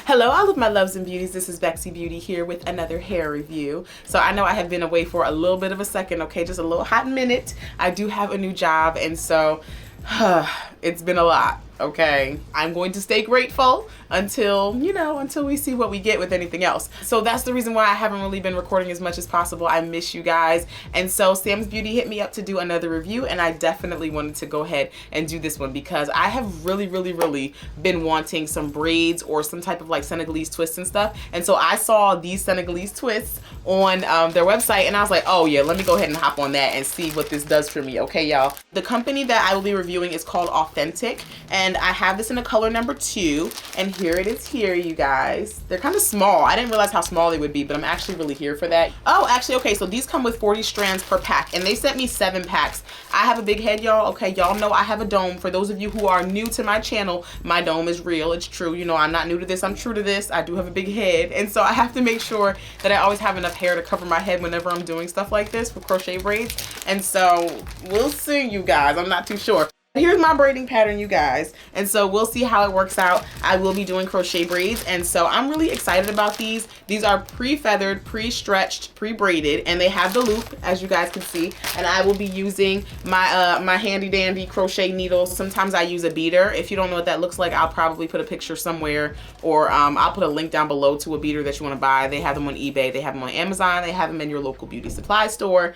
Hello, all of my loves and beauties. This is Bexy Beauty here with another hair review. So I know I have been away for a little bit of a second, okay, just a little hot minute. I do have a new job, and so it's been a lot. Okay, I'm going to stay grateful until, until we see what we get with anything else. So that's the reason why I haven't really been recording as much as possible. I miss you guys. And so Sam's Beauty hit me up to do another review, and I definitely wanted to go ahead and do this one because I have really been wanting some braids or some type of like Senegalese twists and stuff. And so I saw these Senegalese twists on their website, and I was like, oh yeah, let me go ahead and hop on that and see what this does for me. Okay, y'all. The company that I will be reviewing is called Authentic, and I have this in a color number 2, and here it is here, you guys. They're kind of small. I didn't realize how small they would be, but I'm actually really here for that. Oh, actually, okay, so these come with 40 strands per pack, and they sent me 7 packs. I have a big head, y'all. Okay, y'all know I have a dome. For those of you who are new to my channel, my dome is real. It's true. You know, I'm not new to this. I'm true to this. I do have a big head, and so I have to make sure that I always have enough hair to cover my head whenever I'm doing stuff like this with crochet braids. And so we'll see, you guys. I'm not too sure. Here's my braiding pattern, you guys, and so we'll see how it works out. I will be doing crochet braids, and so I'm really excited about these. These are pre-feathered, pre-stretched, pre-braided, and they have the loop, as you guys can see. And I will be using my my handy dandy crochet needles. Sometimes I use a beater. If you don't know what that looks like, I'll probably put a picture somewhere, or I'll put a link down below to a beater that you want to buy. They have them on eBay, they have them on Amazon, they have them in your local beauty supply store.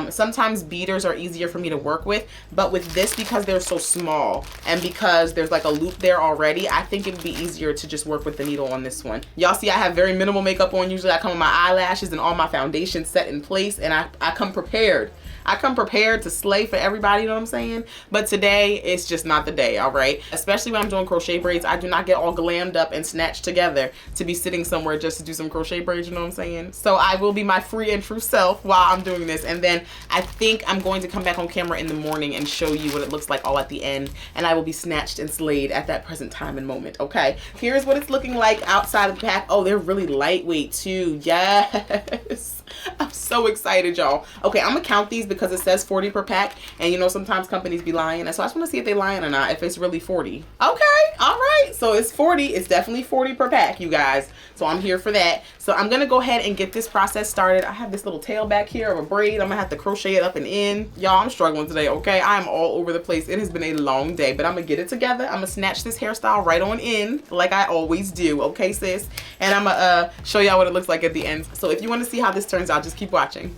Sometimes beaters are easier for me to work with, but with this, because they're so small and because there's like a loop there already, I think it would be easier to just work with the needle on this one. Y'all see I have very minimal makeup on. Usually I come with my eyelashes and all my foundation set in place, and I come prepared. I come prepared to slay for everybody, you know what I'm saying? But today, it's just not the day, all right? Especially when I'm doing crochet braids, I do not get all glammed up and snatched together to be sitting somewhere just to do some crochet braids, you know what I'm saying? So I will be my free and true self while I'm doing this. And then I think I'm going to come back on camera in the morning and show you what it looks like all at the end. And I will be snatched and slayed at that present time and moment, okay? Here's what it's looking like outside of the pack. Oh, they're really lightweight too, yes. I'm so excited, y'all. Okay, I'm gonna count these because it says 40 per pack, and you know sometimes companies be lying, and so I just want to see if they lying or not, if it's really 40. Okay, all right, so it's 40. It's definitely 40 per pack, you guys, so I'm here for that. So I'm gonna go ahead and get this process started. I have this little tail back here of a braid. I'm gonna have to crochet it up and in. Y'all, I'm struggling today, okay? I'm all over the place. It has been a long day, but I'm gonna get it together. I'm gonna snatch this hairstyle right on in like I always do, okay, sis? And I'm gonna show y'all what it looks like at the end. So if you want to see how this turns out, just keep watching.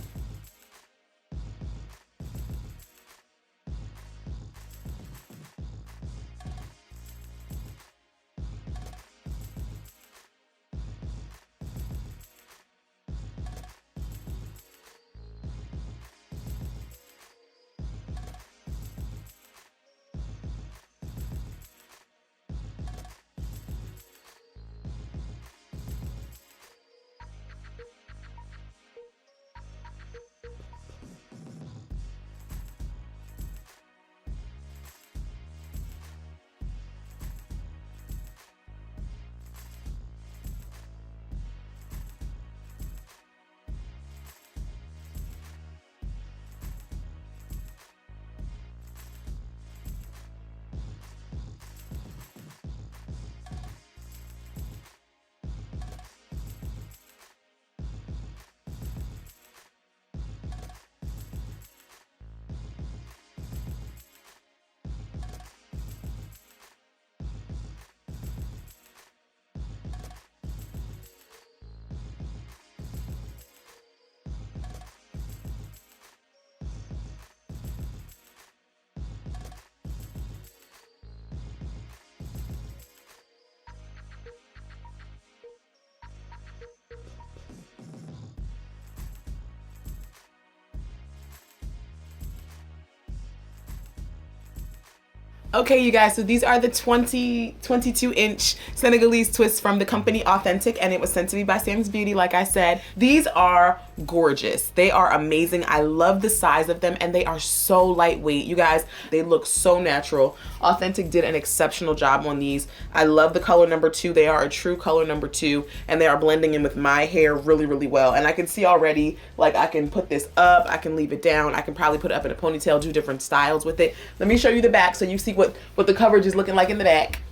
Okay, you guys, so these are the 22-inch Senegalese twists from the company Authentic, and it was sent to me by Sam's Beauty, like I said. These are gorgeous. They are amazing. I love the size of them, and they are so lightweight. You guys, they look so natural. Authentic did an exceptional job on these. I love the color number 2. They are a true color number 2, and they are blending in with my hair really well. And I can see already, like, I can put this up, I can leave it down, I can probably put it up in a ponytail, do different styles with it. Let me show you the back so you see what the coverage is looking like in the back.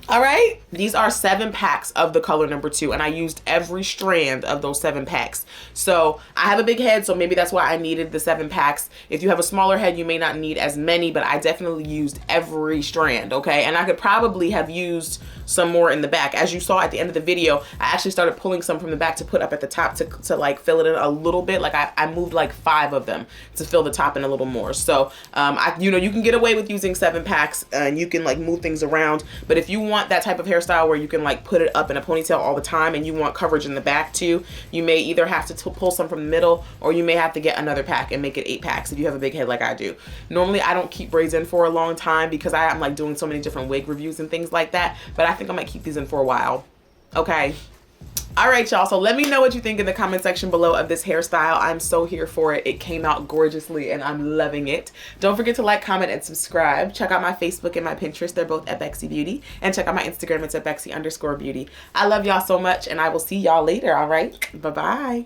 All right, these are 7 packs of the color number 2, and I used every strand of those 7 packs. So I have a big head, so maybe that's why I needed the 7 packs. If you have a smaller head, you may not need as many, but I definitely used every strand, okay? And I could probably have used some more in the back. As you saw at the end of the video, I actually started pulling some from the back to put up at the top to like fill it in a little bit. Like I moved like 5 of them to fill the top in a little more. So you know, you can get away with using 7 packs and you can like move things around. But if you want that type of hairstyle where you can like put it up in a ponytail all the time and you want coverage in the back too, you may either have to pull some from the middle, or you may have to get another pack and make it 8 packs if you have a big head like I do. Normally I don't keep braids in for a long time because I'm like doing so many different wig reviews and things like that, but I think I might keep these in for a while. Okay. All right, y'all. So let me know what you think in the comment section below of this hairstyle. I'm so here for it. It came out gorgeously and I'm loving it. Don't forget to like, comment, and subscribe. Check out my Facebook and my Pinterest. They're both at Bexy Beauty. And check out my Instagram. It's at Bexy_Beauty. I love y'all so much and I will see y'all later. All right. Bye-bye.